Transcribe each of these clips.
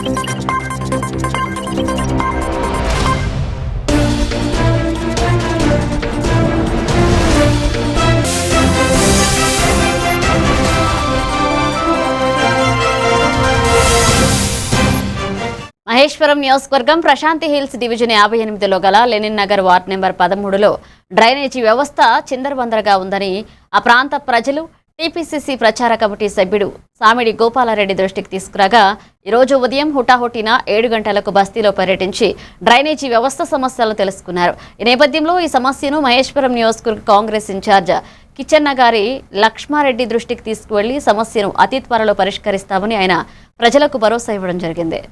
మహేశ్వరం నియోజకవర్గం Prashanti hills division 58లో గల లెనిన్ నగర్ వార్డ్ నెంబర్ 13లో డ్రైనేజీ వ్యవస్థ చిందరవందరగా ఉందని ఆ ప్రాంత ప్రజలు టీపీసీసీ ప్రచార కమిటీ సభ్యుడు సామిడి గోపాలరెడ్డి దృష్టికి తీసుకురాగా ఈరోజు ఉదయం హుటాహుటిన 7 గంటలకు బస్తీలో పర్యటించి డ్రైనేజీ వ్యవస్థ సమస్యలు తెలుసుకున్నారు. ఈ నేపథ్యంలో ఈ సమస్యను మహేశ్వరం నియోజకవర్గ కాంగ్రెస్ ఇన్ఛార్జ్ కిచెన్న గారి లక్ష్మారెడ్డి దృష్టికి తీసుకువెళ్లి సమస్యను అతి త్వరలో పరిష్కరిస్తామని ఆయన ప్రజలకు భరోసా ఇవ్వడం జరిగింది.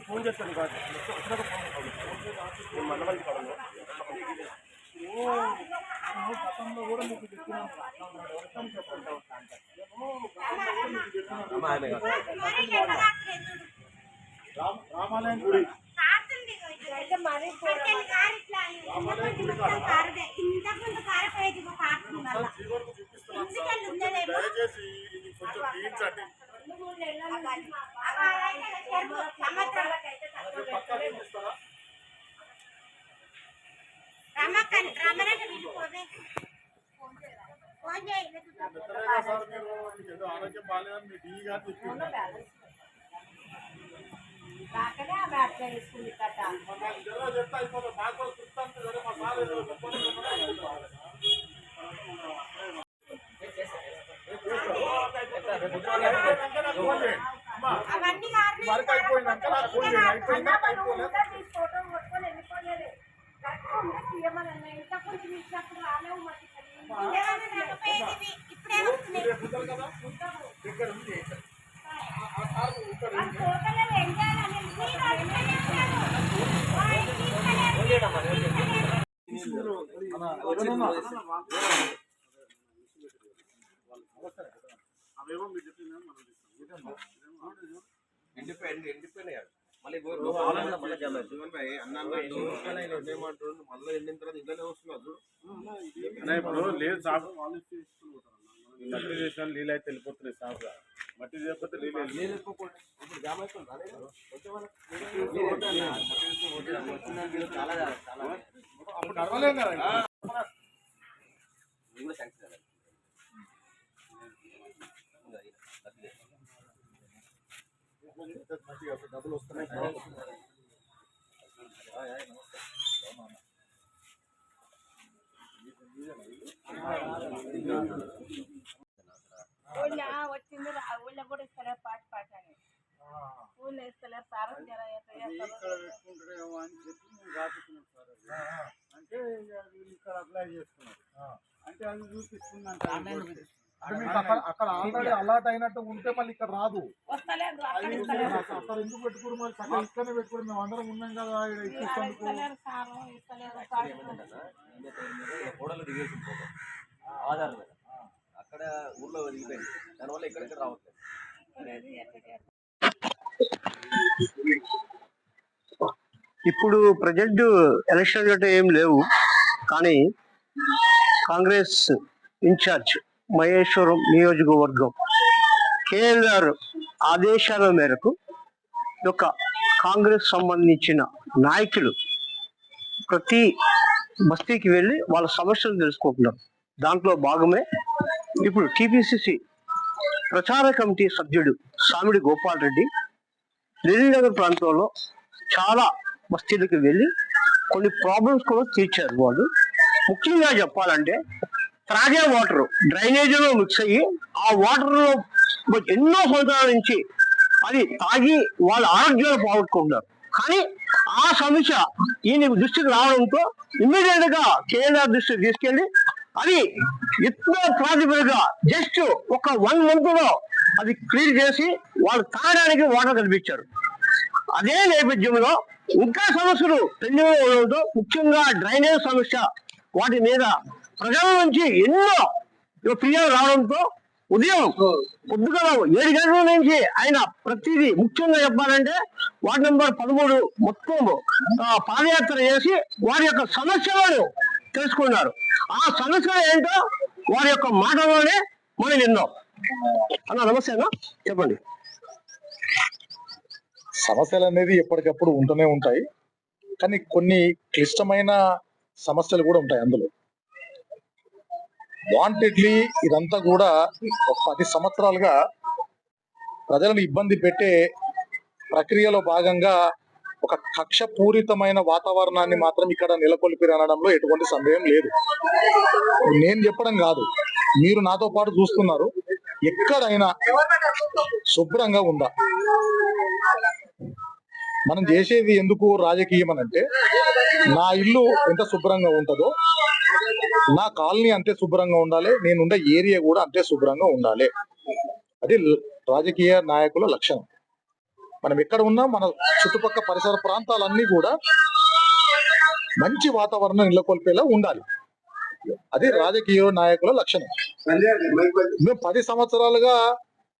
ఫోన్ చేస్తాను గతంలో కూడా మీకు చెప్పినాను రామాలయం గుడి దయచేసి కొంచెం తీయించండి. ఆరోగ్యం బాగాలేదని మీ టీ గారు చెప్పింది. చెప్తా అయిపోతుంది. నాకు కూడా చూస్తాను సరే మా సార్ వర్క్ అయిపోయిందంటే నాకు ఫోన్ చేయండి. అయిపోయిందా అయిపోలేదు కదా దగ్గర ఉంది. అవేమో మీరు చెప్పింది ఎండిపోయినాయి. మళ్ళీ మళ్ళీ ఎండిన తర్వాత ఇంట్లోనే వస్తున్నారు. ఇప్పుడు లేదు సాగు వాళ్ళు మట్టి చేసిన నీళ్ళు అయితే వెళ్ళిపోతున్నాయి. సాగు మట్టి చేయకపోతే నీళ్ళు ఎక్కువ జామ అప్పుడు అరవలేం కదా. డబ్బులు వస్తున్నాయి. వచ్చింది ఊళ్ళో కూడా ఇస్తలే పాట అని ఊళ్ళో ఇస్తలే సార్ పెట్టుకుంటారేమో అని చెప్పి మేము రాసుకున్నాం సార్. అంటే ఇక్కడ అప్లై చేసుకున్నారు. అంటే అది చూపిస్తుందంటే అక్కడ ఆల్రెడీ అలాట్ అయినట్టు ఉంటే మళ్ళీ ఇక్కడ రాదు. అక్కడ ఎందుకు పెట్టుకోరు మరి అక్కడ ఇక్కడనే పెట్టుకోరు. మేము అందరం ఉన్నాం కదా అక్కడ ఊర్లో దిగిపోయింది. దానివల్ల ఎక్కడెక్కడ రావట్లేదు. ఇప్పుడు ప్రజెంట్ ఎలక్షన్ అంటే ఏం లేవు, కానీ కాంగ్రెస్ ఇన్ఛార్జ్ మహేశ్వరం నియోజకవర్గం కేఎల్ఆర్ ఆదేశాల మేరకు యొక్క కాంగ్రెస్ సంబంధించిన నాయకులు ప్రతి బస్తీకి వెళ్ళి వాళ్ళ సమస్యలు తెలుసుకుంటున్నారు. దాంట్లో భాగమే ఇప్పుడు టీపీసీసీ ప్రచార కమిటీ సభ్యుడు సామిడి గోపాలరెడ్డి లెనిన్ నగర్ ప్రాంతంలో చాలా బస్తీలకు వెళ్ళి కొన్ని ప్రాబ్లమ్స్ కూడా తీర్చారు. వాళ్ళు ముఖ్యంగా చెప్పాలంటే త్రాగే వాటర్ డ్రైనేజీలో మిక్స్ అయ్యి ఆ వాటర్ లో ఎన్నో సంవత్సరాల నుంచి అది తాగి వాళ్ళ ఆరోగ్యాలు పోగొట్టుకుంటున్నారు. కానీ ఆ సమస్య ఈయన దృష్టికి రావడంతో ఇమ్మీడియట్ గా కేఎల్ఆర్ దృష్టికి తీసుకెళ్లి అది ఎక్కువ ప్రాతిపదికగా జస్ట్ ఒక 1 month లో అది క్లియర్ చేసి వాళ్ళు తాగడానికి వాటర్ కల్పించారు. అదే నేపథ్యంలో ఇంకా సమస్యలు పెండింగ్ ఉండడంతో ముఖ్యంగా డ్రైనేజ్ సమస్య వాటి మీద ప్రజల నుంచి ఎన్నో ఫిర్యాదు రావడంతో ఉదయం పొద్దుగల 7 గంటల నుంచి ఆయన ప్రతిదీ ముఖ్యంగా చెప్పాలంటే వార్డు నెంబర్ 13 మొత్తం పాదయాత్ర చేసి వారి యొక్క సమస్యలను తెలుసుకున్నారు. ఆ సమస్యలు ఏంటో వారి యొక్క మాటలోనే మనం విన్నాం. అన్న నమస్తే అన్న, చెప్పండి. సమస్యలు అనేది ఎప్పటికప్పుడు ఉంటూనే ఉంటాయి, కానీ కొన్ని క్లిష్టమైన సమస్యలు కూడా ఉంటాయి అందులో. వాంటెడ్లీ ఇదంతా కూడా ఒక 10 సంవత్సరాలుగా ప్రజలను ఇబ్బంది పెట్టే ప్రక్రియలో భాగంగా ఒక కక్షపూరితమైన వాతావరణాన్ని మాత్రం ఇక్కడ నెలకొల్పి అనడంలో ఎటువంటి సందేహం లేదు. నేను చెప్పడం కాదు, మీరు నాతో పాటు చూస్తున్నారు. ఎక్కడైనా శుభ్రంగా ఉందా? మనం చేసేది ఎందుకు రాజకీయం అనంటే, నా ఇల్లు ఎంత శుభ్రంగా ఉంటుందో నా కాలనీ అంతే శుభ్రంగా ఉండాలి, నేనుండే ఏరియా కూడా అంతే శుభ్రంగా ఉండాలి. అది రాజకీయ నాయకుల లక్షణం. మనం ఎక్కడ ఉన్నా మన చుట్టుపక్కల పరిసర ప్రాంతాలన్నీ కూడా మంచి వాతావరణం నెలకొల్పేలా ఉండాలి. అది రాజకీయ నాయకుల లక్షణం. మేము 10 సంవత్సరాలుగా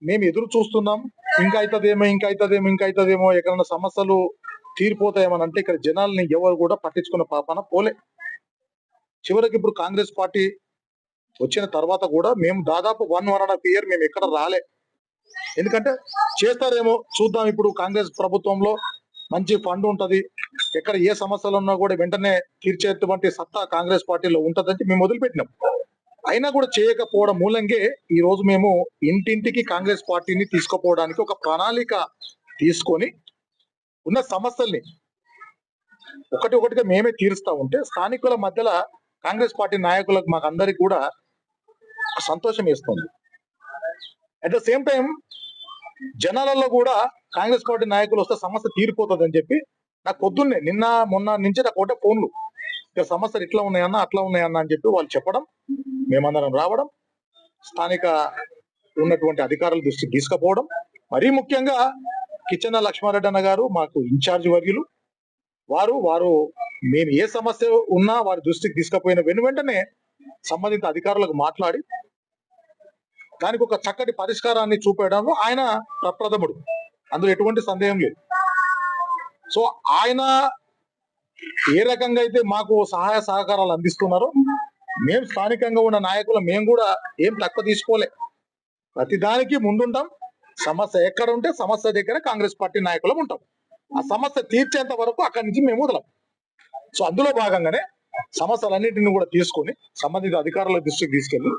మేము ఎదురు చూస్తున్నాం, ఇంకా అవుతుందేమో, ఎక్కడన్నా సమస్యలు తీరిపోతాయేమని అంటే ఇక్కడ జనాల్ని ఎవరు కూడా పట్టించుకున్న పాపన పోలే. చివరికి ఇప్పుడు కాంగ్రెస్ పార్టీ వచ్చిన తర్వాత కూడా మేము దాదాపు 1.5 year మేము ఎక్కడ రాలే. ఎందుకంటే చేస్తారేమో చూద్దాం, ఇప్పుడు కాంగ్రెస్ ప్రభుత్వంలో మంచి ఫండ్ ఉంటది, ఎక్కడ ఏ సమస్యలు ఉన్నా కూడా వెంటనే తీర్చేటువంటి సత్తా కాంగ్రెస్ పార్టీలో ఉంటదని మేము వదిలిపెట్టినాం. అయినా కూడా చేయకపోవడం మూలంగా ఈ రోజు మేము ఇంటింటికి కాంగ్రెస్ పార్టీని తీసుకుపోవడానికి ఒక ప్రణాళిక తీసుకొని ఉన్న సమస్యల్ని ఒకటిగా మేమే తీరుస్తా ఉంటే స్థానికుల మధ్యలో కాంగ్రెస్ పార్టీ నాయకులకు మాకు అందరికి కూడా సంతోషం వేస్తుంది. అట్ ద సేమ్ టైం జనాలలో కూడా కాంగ్రెస్ పార్టీ నాయకులు వస్తే సమస్య తీరిపోతుంది అని చెప్పి నాకు పొద్దున్నే మొన్న నుంచి నాకు ఒకటే ఫోన్లు, ఇక సమస్యలు ఇట్లా ఉన్నాయన్నా అట్లా ఉన్నాయన్నా అని చెప్పి వాళ్ళు చెప్పడం, మేమందరం రావడం, స్థానిక ఉన్నటువంటి అధికారుల దృష్టికి తీసుకుపోవడం. మరీ ముఖ్యంగా కిచెన్న లక్ష్మారెడ్డి అన్న గారు మాకు ఇన్ఛార్జ్ వర్యులు, వారు మేము ఏ సమస్య ఉన్నా వారి దృష్టికి తీసుకుపోయిన వెంటనే సంబంధిత అధికారులకు మాట్లాడి దానికి ఒక చక్కటి పరిష్కారాన్ని చూపేయడంలో ఆయన ప్రప్రథముడు, అందులో ఎటువంటి సందేహం లేదు. సో ఆయన ఏ రకంగా అయితే మాకు సహాయ సహకారాలు అందిస్తున్నారో మేము స్థానికంగా ఉన్న నాయకులు మేము కూడా ఏం తక్కువ తీసుకోలే, ప్రతి దానికి ముందుంటాం. సమస్య ఎక్కడ ఉంటే సమస్య దగ్గర కాంగ్రెస్ పార్టీ నాయకులం ఉంటాం. ఆ సమస్య తీర్చేంత వరకు అక్కడి నుంచి మేము వదలం. సో అందులో భాగంగానే సమస్యలన్నింటినీ కూడా తీసుకొని సంబంధిత అధికారుల దృష్టికి తీసుకెళ్లి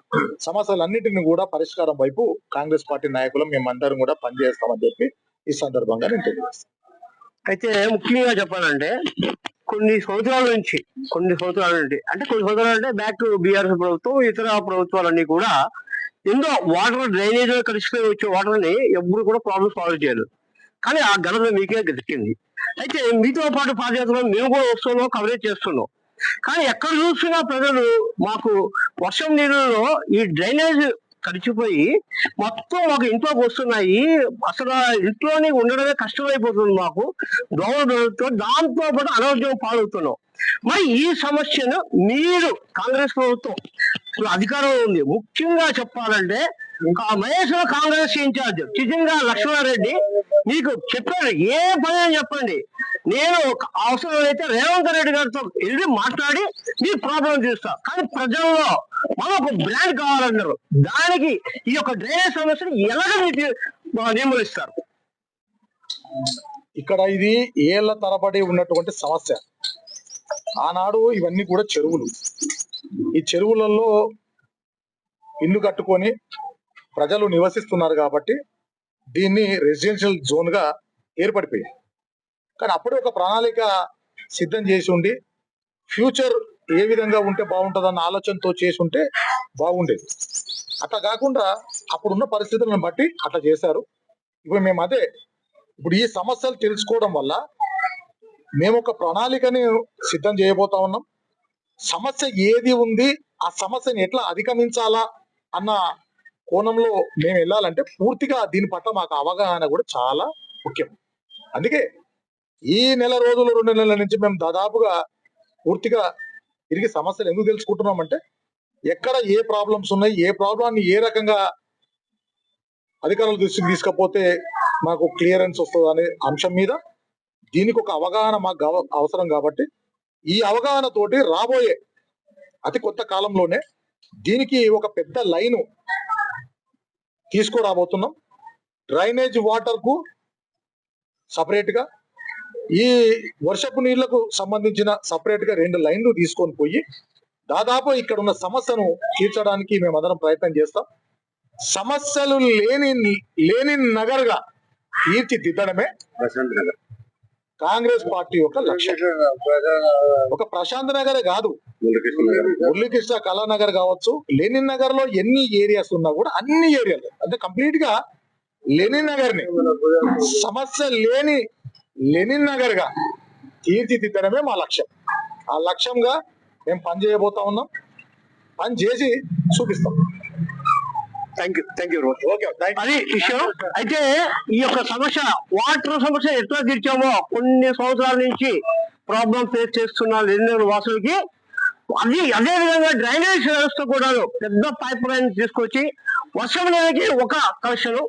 సమస్యలన్నింటినీ కూడా పరిష్కారం వైపు కాంగ్రెస్ పార్టీ నాయకులు మేమందరం కూడా పనిచేస్తామని చెప్పి ఈ సందర్భంగా నేను తెలియజేస్తాను. అయితే ముఖ్యంగా చెప్పాలంటే కొన్ని సంవత్సరాల నుంచి అంటే కొన్ని సంవత్సరాలు అంటే బ్యాక్ టు బీఆర్ఎస్ ప్రభుత్వం, ఇతర ప్రభుత్వాలన్నీ కూడా ఎన్నో వాటర్ డ్రైనేజ్ కలిసిపోయి వచ్చే వాటర్ ని ఎప్పుడు కూడా ప్రాబ్లమ్ సాల్వ్ చేయలేదు. కానీ ఆ ఘనత మీకే దక్కింది. అయితే మీతో పాటు పాదయాత్రలో మేము కూడా వస్తున్నాం, కవరేజ్ చేస్తున్నాం. కానీ ఎక్కడ చూసినా ప్రజలు మాకు వర్షం నీళ్ళలో ఈ డ్రైనేజ్ కలిసిపోయి మొత్తం మాకు ఇంట్లోకి వస్తున్నాయి, అసలు ఇంట్లోనే ఉండడమే కష్టమైపోతుంది మాకు, దోమలతో దాంతో పాటు అనారోగ్యం పాలవుతున్నాం. మరి ఈ సమస్యను మీరు కాంగ్రెస్ ప్రభుత్వం అధికారంలో ఉంది, ముఖ్యంగా చెప్పాలంటే మహేశ్వర కాంగ్రెస్ ఇన్ఛార్జ్ చిజంగా లక్ష్మారెడ్డి మీకు చెప్పారు, ఏ పని అని చెప్పండి, నేను అవసరమైతే రేవంత్ రెడ్డి గారితో వెళ్ళి మాట్లాడి మీ ప్రాబ్లం తీస్తా. కానీ ప్రజల్లో మనం ఒక బ్రాండ్ కావాలన్నారు, దానికి ఈ యొక్క డ్రైనేజ్ సమస్యను ఎలాగ నిర్మూలిస్తారు? ఇక్కడ ఇది ఏళ్ల తరబడి ఉన్నటువంటి సమస్య. ఆనాడు ఇవన్నీ కూడా చెరువులు, ఈ చెరువులలో ఇల్లు కట్టుకొని ప్రజలు నివసిస్తున్నారు కాబట్టి దీన్ని రెసిడెన్షియల్ జోన్ గా ఏర్పడిపోయింది. కానీ అప్పుడే ఒక ప్రణాళిక సిద్ధం చేసి ఉండి ఫ్యూచర్ ఏ విధంగా ఉంటే బాగుంటుందన్న ఆలోచనతో చేసి ఉంటే బాగుండేది. అట్లా కాకుండా అప్పుడున్న పరిస్థితులను బట్టి అట్లా చేశారు. ఇప్పుడు మేము ఇప్పుడు ఈ సమస్యలు తెలుసుకోవడం వల్ల మేము ఒక ప్రణాళికని సిద్ధం చేయబోతా ఉన్నాం. సమస్య ఏది ఉంది, ఆ సమస్యని ఎట్లా అధిగమించాలా అన్న కోణంలో మేము వెళ్ళాలంటే పూర్తిగా దీని పట్ల మాకు అవగాహన కూడా చాలా ముఖ్యం. అందుకే ఈ 2 నెలల నుంచి మేము దాదాపుగా పూర్తిగా తిరిగి సమస్యలు ఎందుకు తెలుసుకుంటున్నామంటే ఎక్కడ ఏ ప్రాబ్లమ్స్ ఉన్నాయి, ఏ ప్రాబ్లాన్ని ఏ రకంగా అధికారుల దృష్టికి తీసుకపోతే మాకు క్లియరెన్స్ వస్తుంది అనే అంశం మీద దీనికి ఒక అవగాహన మాకు అవసరం కాబట్టి ఈ అవగాహన తోటి రాబోయే అతి కొత్త కాలంలోనే దీనికి ఒక పెద్ద లైను తీసుకురాబోతున్నాం. డ్రైనేజ్ వాటర్ కు సపరేట్ గా, ఈ వర్షపు నీళ్లకు సంబంధించిన సపరేట్ గా 2 లైన్లు తీసుకొని పోయి దాదాపు ఇక్కడ ఉన్న సమస్యను తీర్చడానికి మేమందరం ప్రయత్నం చేస్తాం. సమస్యలు లేని నగర్ గా తీర్చిదిద్దడమే కాంగ్రెస్ పార్టీ యొక్క లక్ష్యం. ఒక ప్రశాంత్ నగరే కాదు, మురళీకృష్ణ కళానగర్ కావచ్చు, లెనిన్ నగర్ లో ఎన్ని ఏరియాస్ ఉన్నా కూడా అన్ని ఏరియాలు అంటే కంప్లీట్ గా లెనిన్ నగర్ ని సమస్య లేని లెనిన్ నగర్ గా తీర్చిదిద్దడమే మా లక్ష్యం. ఆ లక్ష్యంగా మేము పని చేయబోతా ఉన్నాం, పని చేసి చూపిస్తాం. థ్యాంక్ యూ ఓకే అది విషయం. అయితే ఈ యొక్క సమస్య వాటర్ సమస్య ఎట్లా తీర్చామో కొన్ని సంవత్సరాల నుంచి ప్రాబ్లం ఫేస్ చేస్తున్న లెనిన్ వాసులకి అదే విధంగా డ్రైనేజ్ వ్యవస్థ కూడా పెద్ద పైప్ లైన్ తీసుకొచ్చి వర్షం నీళ్ళకి ఒక కలెక్షన్,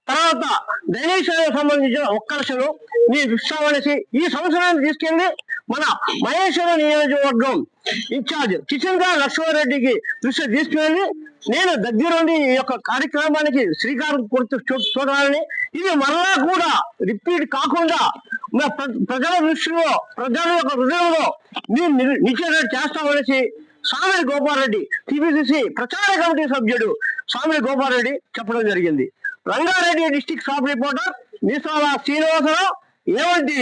తర్వాత డ్రైనేజ్ సంబంధించిన ఒక కలెక్షన్ మీరు ఇస్తామనేసి ఈ సంవత్సరాన్ని తీసుకెళ్లి మన మహేశ్వర నియోజకవర్గం ఇన్ఛార్జ్ కిషన్ లక్ష్మారెడ్డికి దృష్టి తీసుకువెళ్ళి నేను దగ్గరుండి ఈ యొక్క కార్యక్రమానికి శ్రీకారం చూడాలని, ఇది మళ్ళా కూడా రిపీట్ కాకుండా ప్రజల దృష్టిలో ప్రజల యొక్క హృదయంలో మేము నిశ్చయం చేస్తామనేసి సామిరి గోపారెడ్డి టీపీసీసీ ప్రచార కమిటీ సభ్యుడు సామిరి గోపారెడ్డి చెప్పడం జరిగింది. రంగారెడ్డి డిస్ట్రిక్ట్ స్టాఫ్ రిపోర్టర్ మీసాల శ్రీనివాసరావు, ఏవంటి.